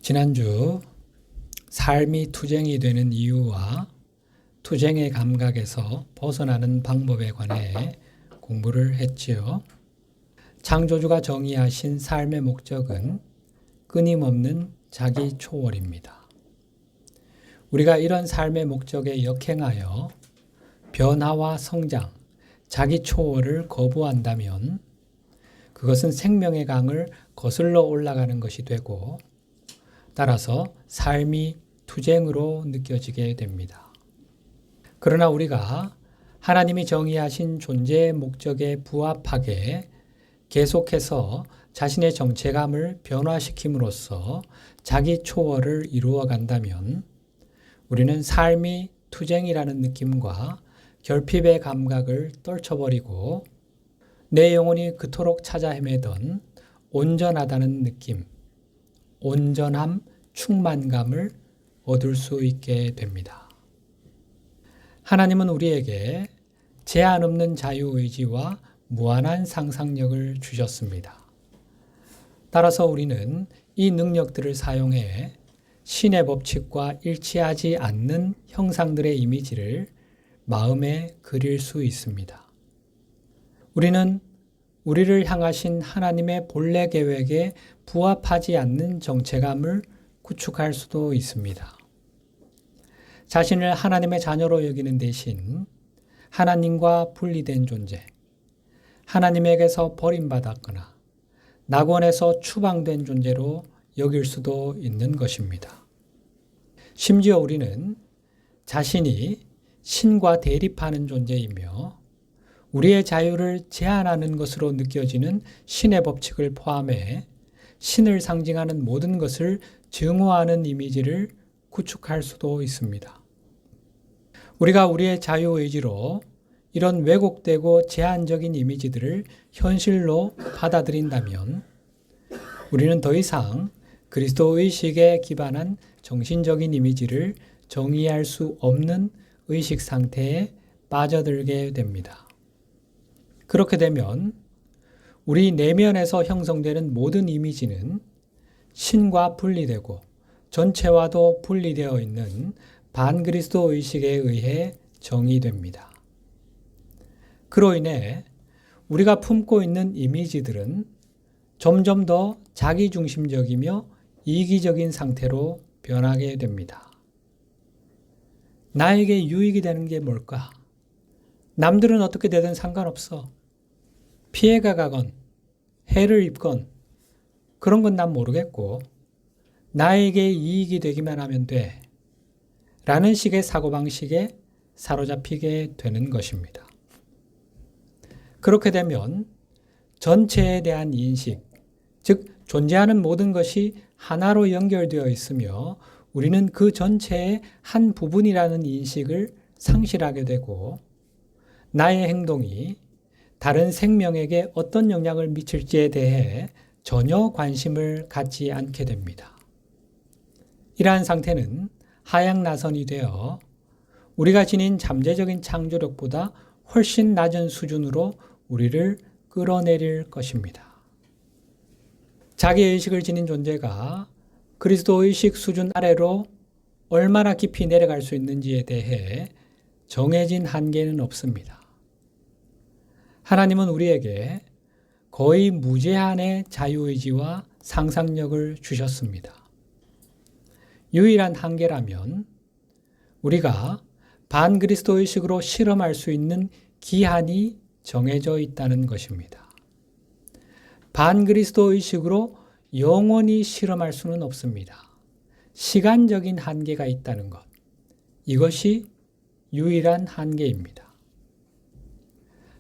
지난주 삶이 투쟁이 되는 이유와 투쟁의 감각에서 벗어나는 방법에 관해 공부를 했지요. 창조주가 정의하신 삶의 목적은 끊임없는 자기 초월입니다. 우리가 이런 삶의 목적에 역행하여 변화와 성장, 자기 초월을 거부한다면 그것은 생명의 강을 거슬러 올라가는 것이 되고 따라서 삶이 투쟁으로 느껴지게 됩니다. 그러나 우리가 하나님이 정의하신 존재의 목적에 부합하게 계속해서 자신의 정체감을 변화시킴으로써 자기 초월을 이루어 간다면 우리는 삶이 투쟁이라는 느낌과 결핍의 감각을 떨쳐버리고 내 영혼이 그토록 찾아 헤매던 온전하다는 느낌, 온전함, 충만감을 얻을 수 있게 됩니다. 하나님은 우리에게 제한 없는 자유의지와 무한한 상상력을 주셨습니다. 따라서 우리는 이 능력들을 사용해 신의 법칙과 일치하지 않는 형상들의 이미지를 마음에 그릴 수 있습니다. 우리는 우리를 향하신 하나님의 본래 계획에 부합하지 않는 정체감을 구축할 수도 있습니다. 자신을 하나님의 자녀로 여기는 대신 하나님과 분리된 존재, 하나님에게서 버림받았거나 낙원에서 추방된 존재로 여길 수도 있는 것입니다. 심지어 우리는 자신이 신과 대립하는 존재이며 우리의 자유를 제한하는 것으로 느껴지는 신의 법칙을 포함해 신을 상징하는 모든 것을 증오하는 이미지를 구축할 수도 있습니다. 우리가 우리의 자유의지로 이런 왜곡되고 제한적인 이미지들을 현실로 받아들인다면 우리는 더 이상 그리스도 의식에 기반한 정신적인 이미지를 정의할 수 없는 의식 상태에 빠져들게 됩니다. 그렇게 되면 우리 내면에서 형성되는 모든 이미지는 신과 분리되고 전체와도 분리되어 있는 반그리스도 의식에 의해 정의됩니다. 그로 인해 우리가 품고 있는 이미지들은 점점 더 자기중심적이며 이기적인 상태로 변하게 됩니다. 나에게 유익이 되는 게 뭘까? 남들은 어떻게 되든 상관없어. 피해가 가건 해를 입건 그런 건 난 모르겠고 나에게 이익이 되기만 하면 돼. 라는 식의 사고방식에 사로잡히게 되는 것입니다. 그렇게 되면 전체에 대한 인식, 즉 존재하는 모든 것이 하나로 연결되어 있으며 우리는 그 전체의 한 부분이라는 인식을 상실하게 되고 나의 행동이 다른 생명에게 어떤 영향을 미칠지에 대해 전혀 관심을 갖지 않게 됩니다. 이러한 상태는 하향나선이 되어 우리가 지닌 잠재적인 창조력보다 훨씬 낮은 수준으로 우리를 끌어내릴 것입니다. 자기의식을 지닌 존재가 그리스도의식 수준 아래로 얼마나 깊이 내려갈 수 있는지에 대해 정해진 한계는 없습니다. 하나님은 우리에게 거의 무제한의 자유의지와 상상력을 주셨습니다. 유일한 한계라면 우리가 반그리스도의식으로 실험할 수 있는 기한이 정해져 있다는 것입니다. 반그리스도의식으로 영원히 실험할 수는 없습니다. 시간적인 한계가 있다는 것. 이것이 유일한 한계입니다.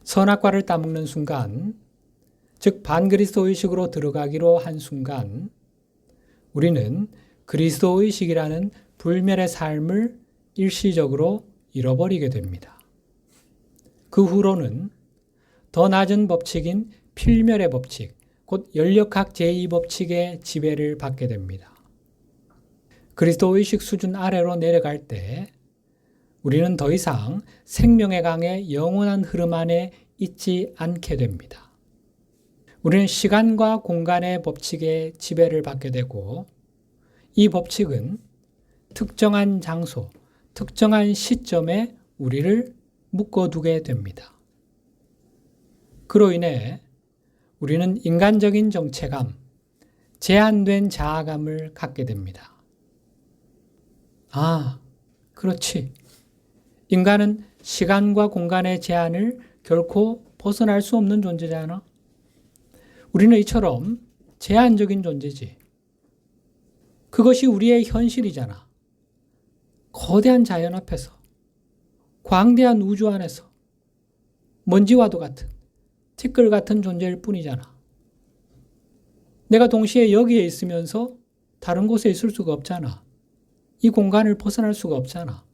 선악과를 따먹는 순간, 즉 반그리스도의식으로 들어가기로 한 순간 우리는 그리스도의식이라는 불멸의 삶을 일시적으로 잃어버리게 됩니다. 그 후로는 더 낮은 법칙인 필멸의 법칙, 곧 연력학 제2법칙의 지배를 받게 됩니다. 그리스도의식 수준 아래로 내려갈 때 우리는 더 이상 생명의 강의 영원한 흐름 안에 있지 않게 됩니다. 우리는 시간과 공간의 법칙에 지배를 받게 되고 이 법칙은 특정한 장소, 특정한 시점에 우리를 묶어두게 됩니다. 그로 인해 우리는 인간적인 정체감, 제한된 자아감을 갖게 됩니다. 아, 그렇지. 인간은 시간과 공간의 제한을 결코 벗어날 수 없는 존재잖아. 우리는 이처럼 제한적인 존재지. 그것이 우리의 현실이잖아. 거대한 자연 앞에서, 광대한 우주 안에서, 먼지와도 같은, 티끌 같은 존재일 뿐이잖아. 내가 동시에 여기에 있으면서 다른 곳에 있을 수가 없잖아. 이 공간을 벗어날 수가 없잖아.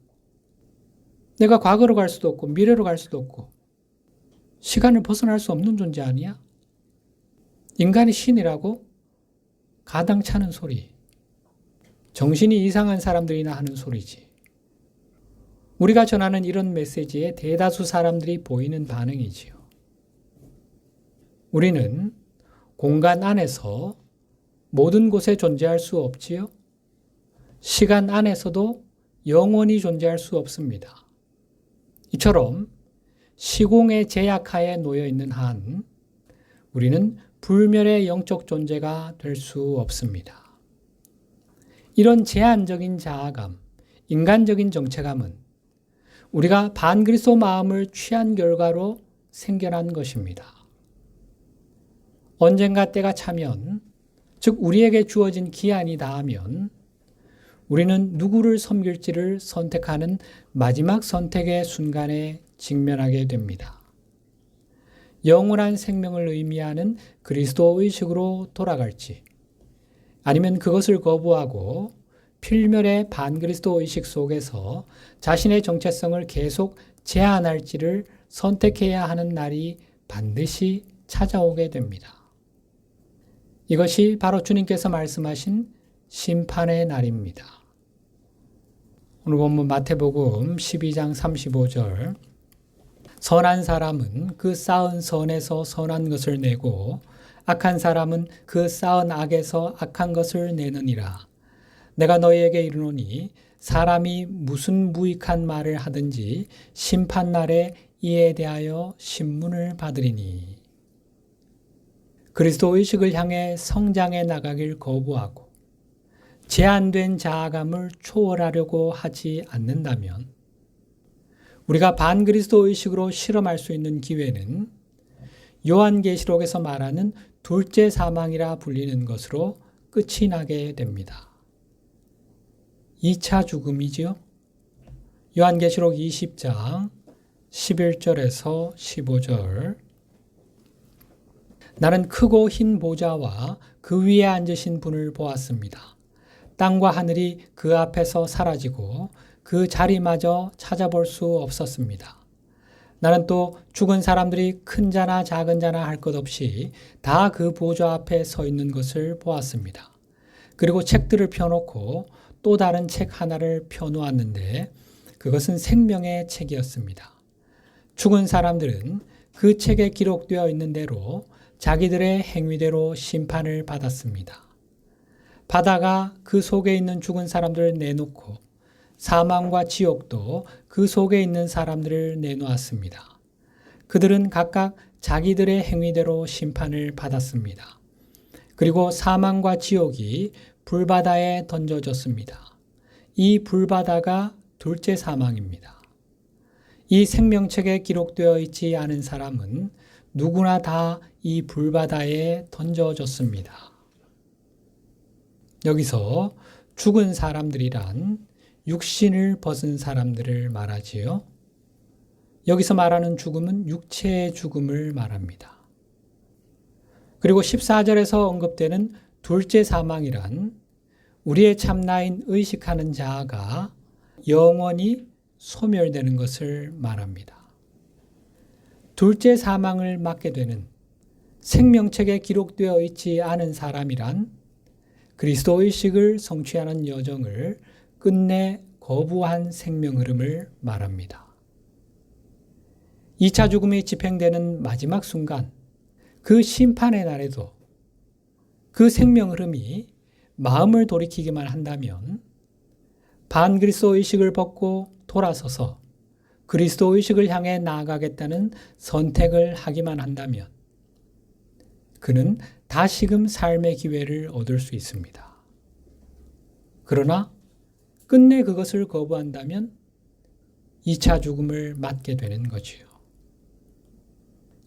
내가 과거로 갈 수도 없고 미래로 갈 수도 없고 시간을 벗어날 수 없는 존재 아니야? 인간이 신이라고? 가당차는 소리. 정신이 이상한 사람들이나 하는 소리지. 우리가 전하는 이런 메시지에 대다수 사람들이 보이는 반응이지요. 우리는 공간 안에서 모든 곳에 존재할 수 없지요. 시간 안에서도 영원히 존재할 수 없습니다. 이처럼 시공의 제약하에 놓여 있는 한 우리는 불멸의 영적 존재가 될 수 없습니다. 이런 제한적인 자아감, 인간적인 정체감은 우리가 반그리스도 마음을 취한 결과로 생겨난 것입니다. 언젠가 때가 차면, 즉 우리에게 주어진 기한이 닿으면 우리는 누구를 섬길지를 선택하는 마지막 선택의 순간에 직면하게 됩니다. 영원한 생명을 의미하는 그리스도 의식으로 돌아갈지, 아니면 그것을 거부하고 필멸의 반그리스도 의식 속에서 자신의 정체성을 계속 제한할지를 선택해야 하는 날이 반드시 찾아오게 됩니다. 이것이 바로 주님께서 말씀하신 심판의 날입니다. 오늘 본문 마태복음 12장 35절, 선한 사람은 그 쌓은 선에서 선한 것을 내고 악한 사람은 그 쌓은 악에서 악한 것을 내느니라. 내가 너희에게 이르노니 사람이 무슨 무익한 말을 하든지 심판날에 이에 대하여 신문을 받으리니. 그리스도 의식을 향해 성장해 나가길 거부하고 제한된 자아감을 초월하려고 하지 않는다면 우리가 반그리스도 의식으로 실험할 수 있는 기회는 요한계시록에서 말하는 둘째 사망이라 불리는 것으로 끝이 나게 됩니다. 2차 죽음이지요. 요한계시록 20장 11절에서 15절, 나는 크고 흰 보좌와 그 위에 앉으신 분을 보았습니다. 땅과 하늘이 그 앞에서 사라지고 그 자리마저 찾아볼 수 없었습니다. 나는 또 죽은 사람들이 큰 자나 작은 자나 할 것 없이 다 그 보좌 앞에 서 있는 것을 보았습니다. 그리고 책들을 펴놓고 또 다른 책 하나를 펴놓았는데 그것은 생명의 책이었습니다. 죽은 사람들은 그 책에 기록되어 있는 대로 자기들의 행위대로 심판을 받았습니다. 바다가 그 속에 있는 죽은 사람들을 내놓고 사망과 지옥도 그 속에 있는 사람들을 내놓았습니다. 그들은 각각 자기들의 행위대로 심판을 받았습니다. 그리고 사망과 지옥이 불바다에 던져졌습니다. 이 불바다가 둘째 사망입니다. 이 생명책에 기록되어 있지 않은 사람은 누구나 다 이 불바다에 던져졌습니다. 여기서 죽은 사람들이란 육신을 벗은 사람들을 말하지요. 여기서 말하는 죽음은 육체의 죽음을 말합니다. 그리고 14절에서 언급되는 둘째 사망이란 우리의 참나인 의식하는 자아가 영원히 소멸되는 것을 말합니다. 둘째 사망을 맞게 되는 생명책에 기록되어 있지 않은 사람이란 그리스도 의식을 성취하는 여정을 끝내 거부한 생명 흐름을 말합니다. 2차 죽음이 집행되는 마지막 순간, 그 심판의 날에도 그 생명 흐름이 마음을 돌이키기만 한다면, 반그리스도 의식을 벗고 돌아서서 그리스도 의식을 향해 나아가겠다는 선택을 하기만 한다면 그는 다시금 삶의 기회를 얻을 수 있습니다. 그러나 끝내 그것을 거부한다면 2차 죽음을 맞게 되는 거지요.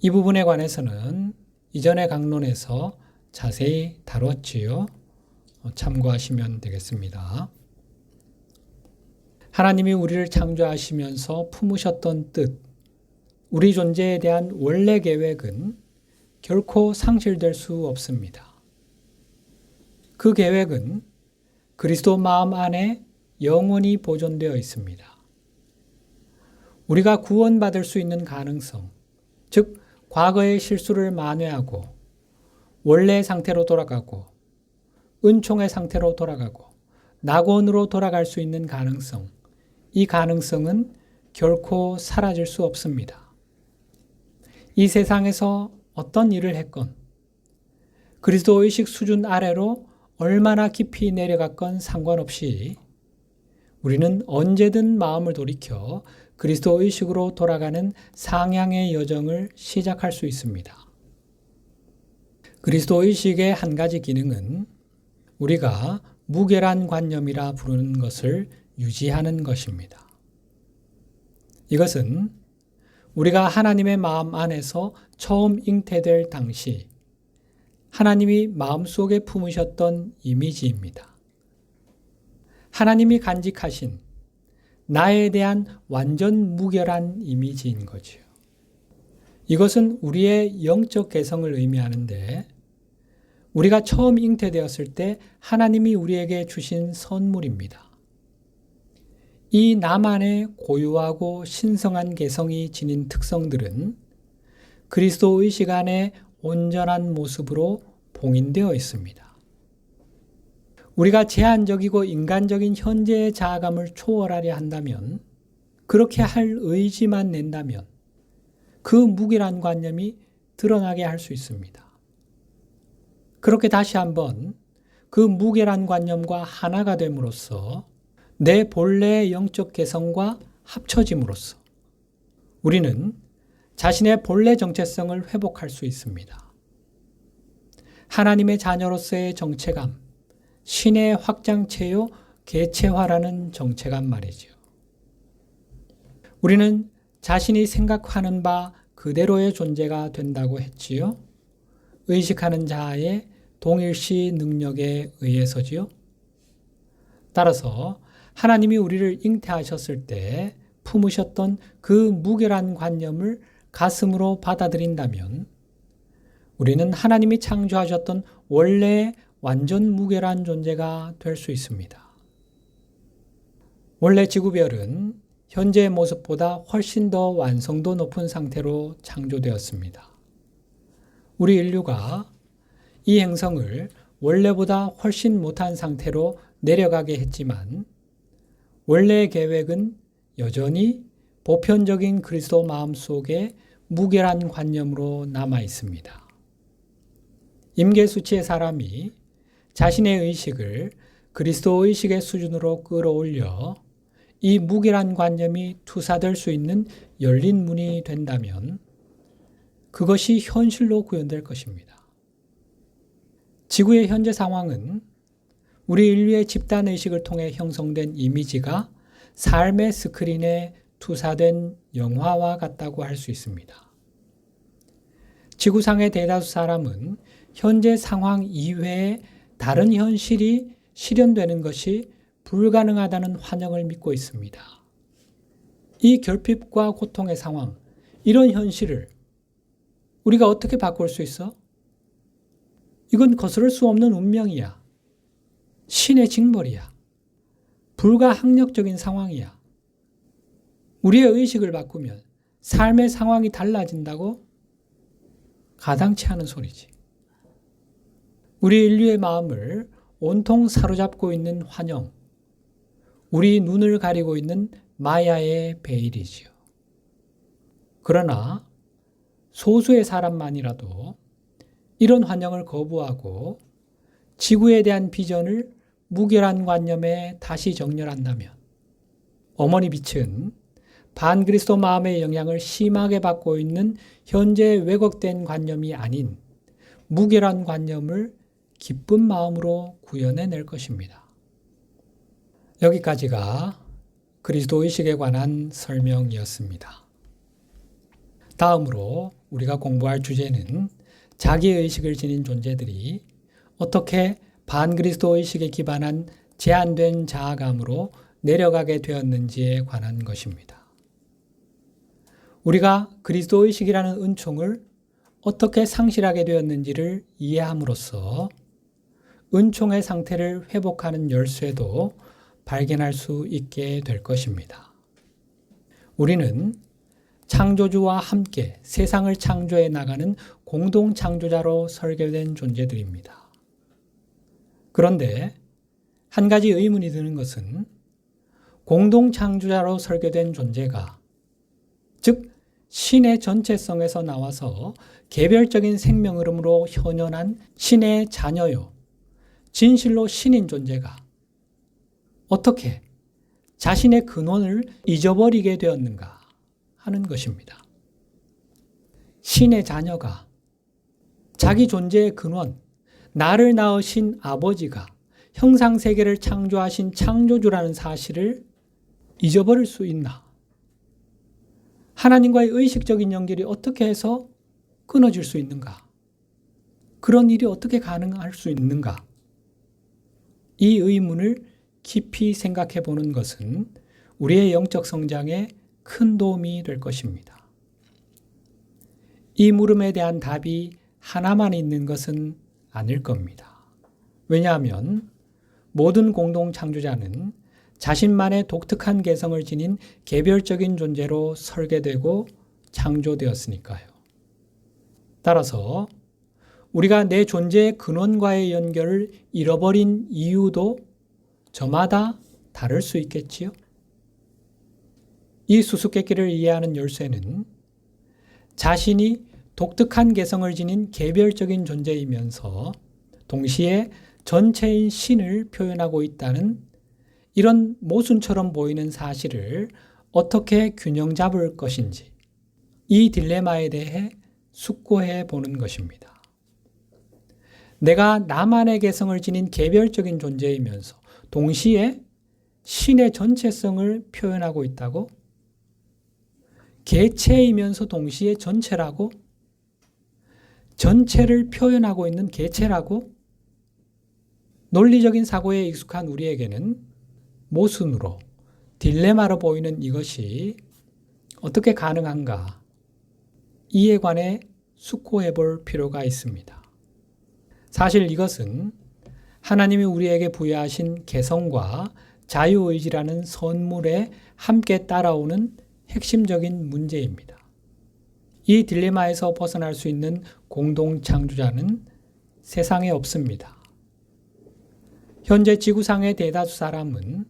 이 부분에 관해서는 이전의 강론에서 자세히 다뤘지요. 참고하시면 되겠습니다. 하나님이 우리를 창조하시면서 품으셨던 뜻, 우리 존재에 대한 원래 계획은 결코 상실될 수 없습니다. 그 계획은 그리스도 마음 안에 영원히 보존되어 있습니다. 우리가 구원받을 수 있는 가능성, 즉 과거의 실수를 만회하고 원래 상태로 돌아가고 은총의 상태로 돌아가고 낙원으로 돌아갈 수 있는 가능성, 이 가능성은 결코 사라질 수 없습니다. 이 세상에서 어떤 일을 했건 그리스도 의식 수준 아래로 얼마나 깊이 내려갔건 상관없이 우리는 언제든 마음을 돌이켜 그리스도 의식으로 돌아가는 상향의 여정을 시작할 수 있습니다. 그리스도 의식의 한 가지 기능은 우리가 무결한 관념이라 부르는 것을 유지하는 것입니다. 이것은 우리가 하나님의 마음 안에서 처음 잉태될 당시 하나님이 마음속에 품으셨던 이미지입니다. 하나님이 간직하신 나에 대한 완전 무결한 이미지인 거지요. 이것은 우리의 영적 개성을 의미하는데 우리가 처음 잉태되었을 때 하나님이 우리에게 주신 선물입니다. 이 나만의 고유하고 신성한 개성이 지닌 특성들은 그리스도 의식 안에 온전한 모습으로 봉인되어 있습니다. 우리가 제한적이고 인간적인 현재의 자아감을 초월하려 한다면, 그렇게 할 의지만 낸다면 그 무결한 관념이 드러나게 할 수 있습니다. 그렇게 다시 한번 그 무결한 관념과 하나가 됨으로써 내 본래의 영적 개성과 합쳐짐으로써 우리는 자신의 본래 정체성을 회복할 수 있습니다. 하나님의 자녀로서의 정체감, 신의 확장체요 개체화라는 정체감 말이죠. 우리는 자신이 생각하는 바 그대로의 존재가 된다고 했지요. 의식하는 자아의 동일시 능력에 의해서지요. 따라서 하나님이 우리를 잉태하셨을 때 품으셨던 그 무결한 관념을 가슴으로 받아들인다면 우리는 하나님이 창조하셨던 원래의 완전 무결한 존재가 될 수 있습니다. 원래 지구별은 현재의 모습보다 훨씬 더 완성도 높은 상태로 창조되었습니다. 우리 인류가 이 행성을 원래보다 훨씬 못한 상태로 내려가게 했지만 원래의 계획은 여전히 보편적인 그리스도 마음 속에 무결한 관념으로 남아 있습니다. 임계수치의 사람이 자신의 의식을 그리스도 의식의 수준으로 끌어올려 이 무결한 관념이 투사될 수 있는 열린 문이 된다면 그것이 현실로 구현될 것입니다. 지구의 현재 상황은 우리 인류의 집단의식을 통해 형성된 이미지가 삶의 스크린에 투사된 영화와 같다고 할 수 있습니다. 지구상의 대다수 사람은 현재 상황 이외에 다른 현실이 실현되는 것이 불가능하다는 환영을 믿고 있습니다. 이 결핍과 고통의 상황, 이런 현실을 우리가 어떻게 바꿀 수 있어? 이건 거스를 수 없는 운명이야. 신의 징벌이야. 불가항력적인 상황이야. 우리의 의식을 바꾸면 삶의 상황이 달라진다고? 가당치 않은 소리지. 우리 인류의 마음을 온통 사로잡고 있는 환영, 우리 눈을 가리고 있는 마야의 베일이지요. 그러나 소수의 사람만이라도 이런 환영을 거부하고 지구에 대한 비전을 무결한 관념에 다시 정렬한다면 어머니 빛은 반그리스도 마음의 영향을 심하게 받고 있는 현재 왜곡된 관념이 아닌 무결한 관념을 기쁜 마음으로 구현해낼 것입니다. 여기까지가 그리스도의식에 관한 설명이었습니다. 다음으로 우리가 공부할 주제는 자기의식을 지닌 존재들이 어떻게 반그리스도의식에 기반한 제한된 자아감으로 내려가게 되었는지에 관한 것입니다. 우리가 그리스도의식이라는 은총을 어떻게 상실하게 되었는지를 이해함으로써 은총의 상태를 회복하는 열쇠도 발견할 수 있게 될 것입니다. 우리는 창조주와 함께 세상을 창조해 나가는 공동 창조자로 설계된 존재들입니다. 그런데 한 가지 의문이 드는 것은 공동 창조자로 설계된 존재가, 즉 신의 전체성에서 나와서 개별적인 생명 흐름으로 현현한 신의 자녀요, 진실로 신인 존재가 어떻게 자신의 근원을 잊어버리게 되었는가 하는 것입니다. 신의 자녀가 자기 존재의 근원, 나를 낳으신 아버지가 형상세계를 창조하신 창조주라는 사실을 잊어버릴 수 있나? 하나님과의 의식적인 연결이 어떻게 해서 끊어질 수 있는가? 그런 일이 어떻게 가능할 수 있는가? 이 의문을 깊이 생각해 보는 것은 우리의 영적 성장에 큰 도움이 될 것입니다. 이 물음에 대한 답이 하나만 있는 것은 아닐 겁니다. 왜냐하면 모든 공동 창조자는 자신만의 독특한 개성을 지닌 개별적인 존재로 설계되고 창조되었으니까요. 따라서 우리가 내 존재의 근원과의 연결을 잃어버린 이유도 저마다 다를 수 있겠지요. 이 수수께끼를 이해하는 열쇠는 자신이 독특한 개성을 지닌 개별적인 존재이면서 동시에 전체인 신을 표현하고 있다는 이런 모순처럼 보이는 사실을 어떻게 균형 잡을 것인지, 이 딜레마에 대해 숙고해 보는 것입니다. 내가 나만의 개성을 지닌 개별적인 존재이면서 동시에 신의 전체성을 표현하고 있다고? 개체이면서 동시에 전체라고? 전체를 표현하고 있는 개체라고? 논리적인 사고에 익숙한 우리에게는 모순으로, 딜레마로 보이는 이것이 어떻게 가능한가? 이에 관해 숙고해 볼 필요가 있습니다. 사실 이것은 하나님이 우리에게 부여하신 개성과 자유의지라는 선물에 함께 따라오는 핵심적인 문제입니다. 이 딜레마에서 벗어날 수 있는 공동 창조자는 세상에 없습니다. 현재 지구상의 대다수 사람은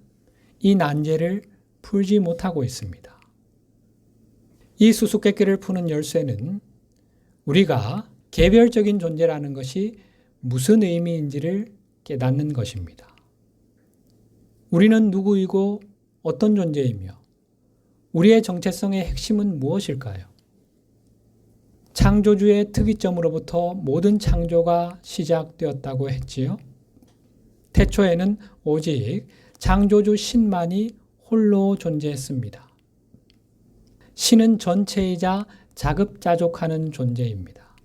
이 난제를 풀지 못하고 있습니다. 이 수수께끼를 푸는 열쇠는 우리가 개별적인 존재라는 것이 무슨 의미인지를 깨닫는 것입니다. 우리는 누구이고 어떤 존재이며 우리의 정체성의 핵심은 무엇일까요? 창조주의 특이점으로부터 모든 창조가 시작되었다고 했지요. 태초에는 오직 창조주 신만이 홀로 존재했습니다. 신은 전체이자 자급자족하는 존재입니다.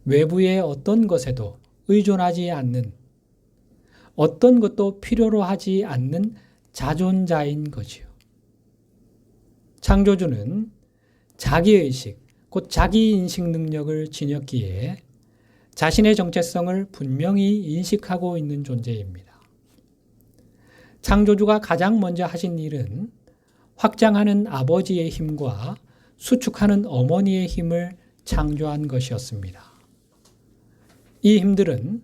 외부의 어떤 것에도 의존하지 않는, 어떤 것도 필요로 하지 않는 자존자인 거지요. 창조주는 자기의식, 곧 자기인식 능력을 지녔기에 자신의 정체성을 분명히 인식하고 있는 존재입니다. 창조주가 가장 먼저 하신 일은 확장하는 아버지의 힘과 수축하는 어머니의 힘을 창조한 것이었습니다. 이 힘들은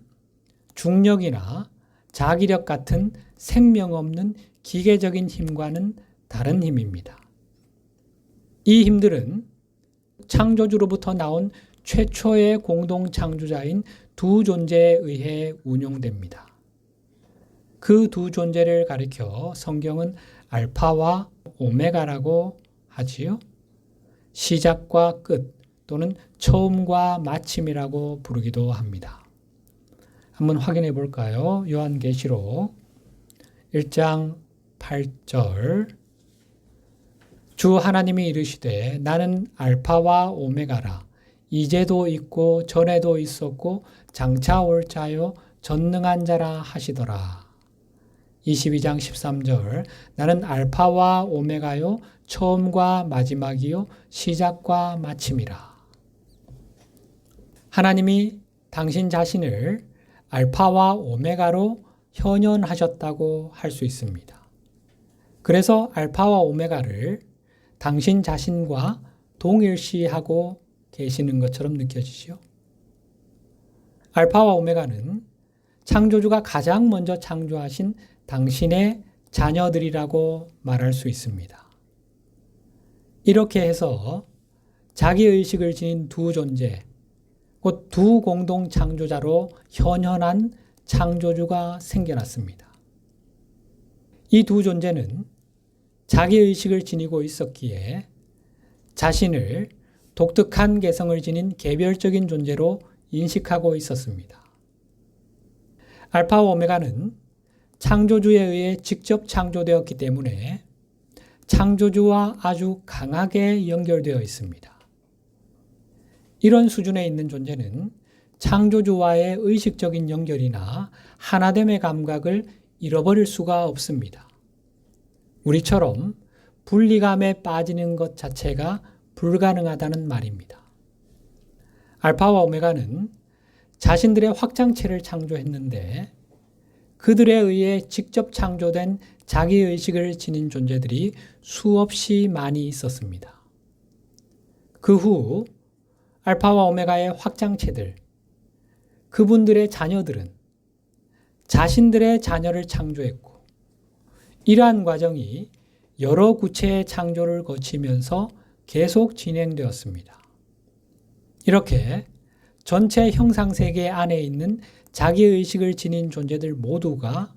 중력이나 자기력 같은 생명 없는 기계적인 힘과는 다른 힘입니다. 이 힘들은 창조주로부터 나온 최초의 공동 창조자인 두 존재에 의해 운용됩니다. 그 두 존재를 가리켜 성경은 알파와 오메가라고 하지요. 시작과 끝 또는 처음과 마침이라고 부르기도 합니다. 한번 확인해 볼까요? 요한계시록 1장 8절 주 하나님이 이르시되 나는 알파와 오메가라 이제도 있고 전에도 있었고 장차 올 자요 전능한 자라 하시더라. 22장 13절 나는 알파와 오메가요 처음과 마지막이요 시작과 마침이라. 하나님이 당신 자신을 알파와 오메가로 현현하셨다고 할 수 있습니다. 그래서 알파와 오메가를 당신 자신과 동일시하고 계시는 것처럼 느껴지죠. 알파와 오메가는 창조주가 가장 먼저 창조하신 당신의 자녀들이라고 말할 수 있습니다. 이렇게 해서 자기의식을 지닌 두 존재, 곧 두 공동 창조자로 현현한 창조주가 생겨났습니다. 이 두 존재는 자기의식을 지니고 있었기에 자신을 독특한 개성을 지닌 개별적인 존재로 인식하고 있었습니다. 알파와 오메가는 창조주에 의해 직접 창조되었기 때문에 창조주와 아주 강하게 연결되어 있습니다. 이런 수준에 있는 존재는 창조주와의 의식적인 연결이나 하나됨의 감각을 잃어버릴 수가 없습니다. 우리처럼 분리감에 빠지는 것 자체가 불가능하다는 말입니다. 알파와 오메가는 자신들의 확장체를 창조했는데 그들에 의해 직접 창조된 자기의식을 지닌 존재들이 수없이 많이 있었습니다. 그 후 알파와 오메가의 확장체들, 그분들의 자녀들은 자신들의 자녀를 창조했고 이러한 과정이 여러 구체의 창조를 거치면서 계속 진행되었습니다. 이렇게 전체 형상세계 안에 있는 자기의식을 지닌 존재들 모두가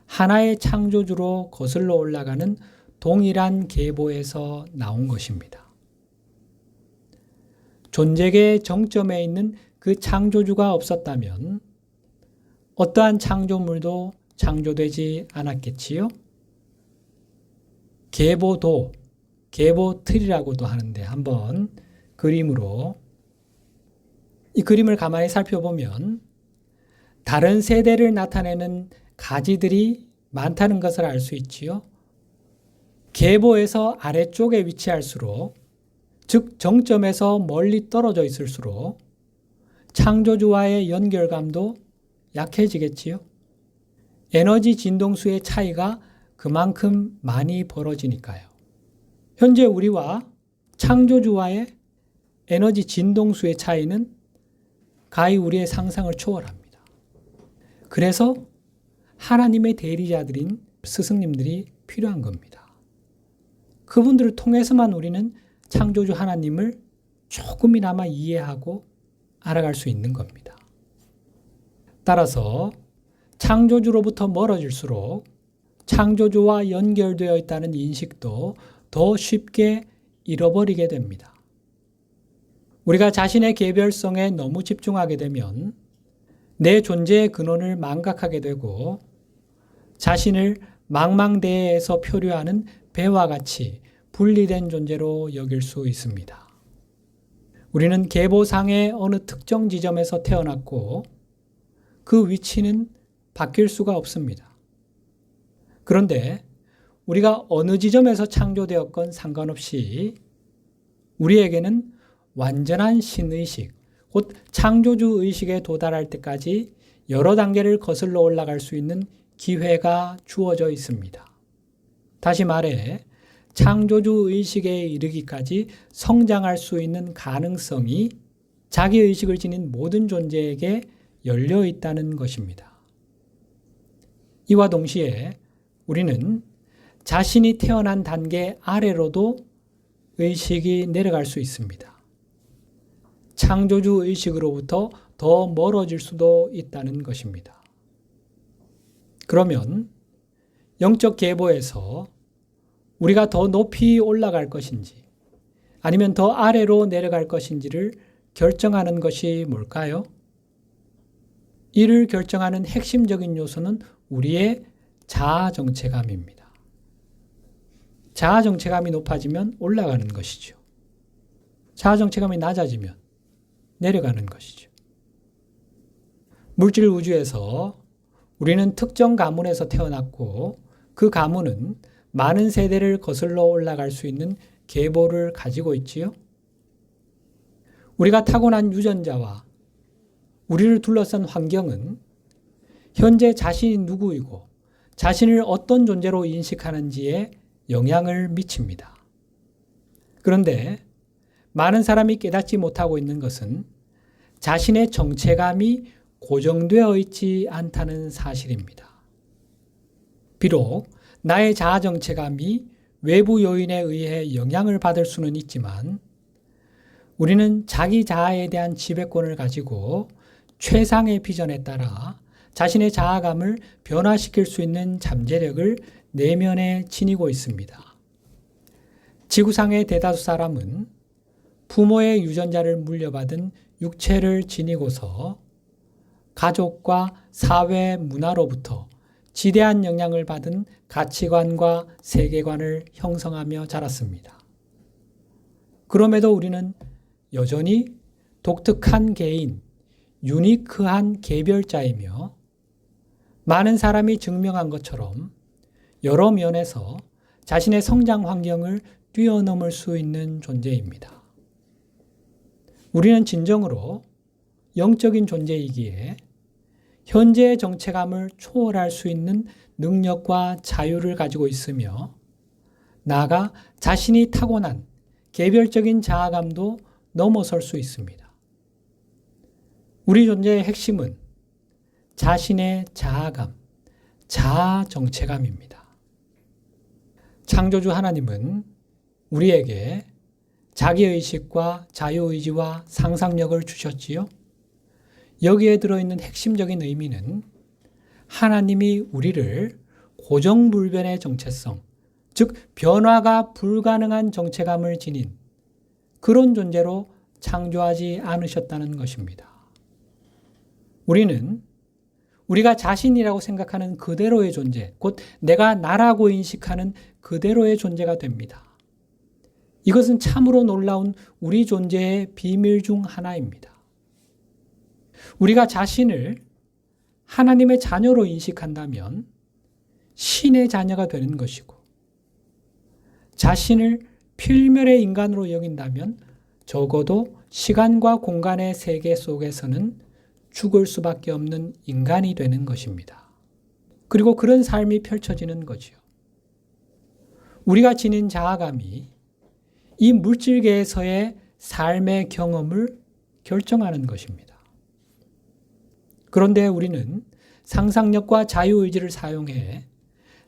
하나의 창조주로 거슬러 올라가는 동일한 계보에서 나온 것입니다. 존재계의 정점에 있는 그 창조주가 없었다면 어떠한 창조물도 창조되지 않았겠지요? 계보도, 계보틀이라고도 하는데 한번 그림으로 이 그림을 가만히 살펴보면 다른 세대를 나타내는 가지들이 많다는 것을 알 수 있지요. 계보에서 아래쪽에 위치할수록, 즉 정점에서 멀리 떨어져 있을수록 창조주와의 연결감도 약해지겠지요. 에너지 진동수의 차이가 그만큼 많이 벌어지니까요. 현재 우리와 창조주와의 에너지 진동수의 차이는 가히 우리의 상상을 초월합니다. 그래서 하나님의 대리자들인 스승님들이 필요한 겁니다. 그분들을 통해서만 우리는 창조주 하나님을 조금이나마 이해하고 알아갈 수 있는 겁니다. 따라서 창조주로부터 멀어질수록 창조주와 연결되어 있다는 인식도 더 쉽게 잃어버리게 됩니다. 우리가 자신의 개별성에 너무 집중하게 되면 내 존재의 근원을 망각하게 되고 자신을 망망대해에서 표류하는 배와 같이 분리된 존재로 여길 수 있습니다. 우리는 계보상의 어느 특정 지점에서 태어났고 그 위치는 바뀔 수가 없습니다. 그런데 우리가 어느 지점에서 창조되었건 상관없이 우리에게는 완전한 신의식, 곧 창조주 의식에 도달할 때까지 여러 단계를 거슬러 올라갈 수 있는 기회가 주어져 있습니다. 다시 말해 창조주 의식에 이르기까지 성장할 수 있는 가능성이 자기의식을 지닌 모든 존재에게 열려 있다는 것입니다. 이와 동시에 우리는 자신이 태어난 단계 아래로도 의식이 내려갈 수 있습니다. 창조주 의식으로부터 더 멀어질 수도 있다는 것입니다. 그러면 영적 계보에서 우리가 더 높이 올라갈 것인지 아니면 더 아래로 내려갈 것인지를 결정하는 것이 뭘까요? 이를 결정하는 핵심적인 요소는 우리의 자아 정체감입니다. 자아 정체감이 높아지면 올라가는 것이죠. 자아 정체감이 낮아지면 내려가는 것이죠. 물질 우주에서 우리는 특정 가문에서 태어났고 그 가문은 많은 세대를 거슬러 올라갈 수 있는 계보를 가지고 있지요. 우리가 타고난 유전자와 우리를 둘러싼 환경은 현재 자신이 누구이고 자신을 어떤 존재로 인식하는지에 영향을 미칩니다. 그런데 많은 사람이 깨닫지 못하고 있는 것은 자신의 정체감이 고정되어 있지 않다는 사실입니다. 비록 나의 자아 정체감이 외부 요인에 의해 영향을 받을 수는 있지만 우리는 자기 자아에 대한 지배권을 가지고 최상의 비전에 따라 자신의 자아감을 변화시킬 수 있는 잠재력을 내면에 지니고 있습니다. 지구상의 대다수 사람은 부모의 유전자를 물려받은 육체를 지니고서 가족과 사회 문화로부터 지대한 영향을 받은 가치관과 세계관을 형성하며 자랐습니다. 그럼에도 우리는 여전히 독특한 개인, 유니크한 개별자이며 많은 사람이 증명한 것처럼 여러 면에서 자신의 성장 환경을 뛰어넘을 수 있는 존재입니다. 우리는 진정으로 영적인 존재이기에 현재의 정체감을 초월할 수 있는 능력과 자유를 가지고 있으며 나아가 자신이 타고난 개별적인 자아감도 넘어설 수 있습니다. 우리 존재의 핵심은 자신의 자아감, 자아 정체감입니다. 창조주 하나님은 우리에게 자기의식과 자유의지와 상상력을 주셨지요. 여기에 들어있는 핵심적인 의미는 하나님이 우리를 고정불변의 정체성, 즉 변화가 불가능한 정체감을 지닌 그런 존재로 창조하지 않으셨다는 것입니다. 우리는 우리가 자신이라고 생각하는 그대로의 존재, 곧 내가 나라고 인식하는 그대로의 존재가 됩니다. 이것은 참으로 놀라운 우리 존재의 비밀 중 하나입니다. 우리가 자신을 하나님의 자녀로 인식한다면 신의 자녀가 되는 것이고 자신을 필멸의 인간으로 여긴다면 적어도 시간과 공간의 세계 속에서는 죽을 수밖에 없는 인간이 되는 것입니다. 그리고 그런 삶이 펼쳐지는 거지요. 우리가 지닌 자아감이 이 물질계에서의 삶의 경험을 결정하는 것입니다. 그런데 우리는 상상력과 자유의지를 사용해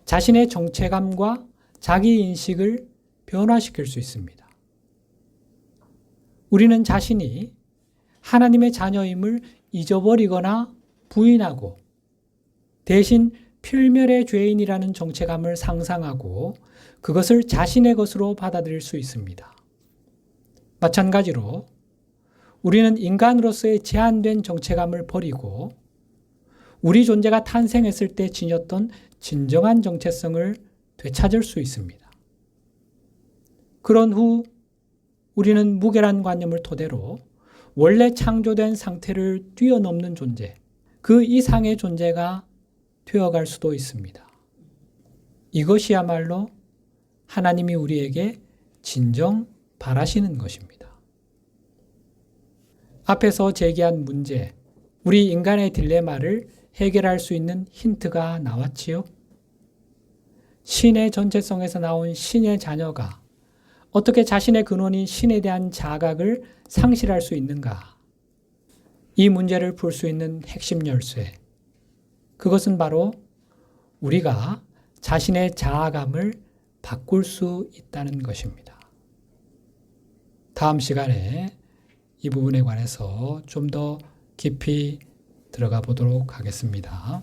자신의 정체감과 자기인식을 변화시킬 수 있습니다. 우리는 자신이 하나님의 자녀임을 잊어버리거나 부인하고 대신 필멸의 죄인이라는 정체감을 상상하고 그것을 자신의 것으로 받아들일 수 있습니다. 마찬가지로 우리는 인간으로서의 제한된 정체감을 버리고 우리 존재가 탄생했을 때 지녔던 진정한 정체성을 되찾을 수 있습니다. 그런 후 우리는 무결한 관념을 토대로 원래 창조된 상태를 뛰어넘는 존재, 그 이상의 존재가 되어갈 수도 있습니다. 이것이야말로 하나님이 우리에게 진정 바라시는 것입니다. 앞에서 제기한 문제, 우리 인간의 딜레마를 해결할 수 있는 힌트가 나왔지요. 신의 전체성에서 나온 신의 자녀가 어떻게 자신의 근원인 신에 대한 자각을 상실할 수 있는가? 이 문제를 풀 수 있는 핵심 열쇠. 그것은 바로 우리가 자신의 자아감을 바꿀 수 있다는 것입니다. 다음 시간에 이 부분에 관해서 좀 더 깊이 들어가 보도록 하겠습니다.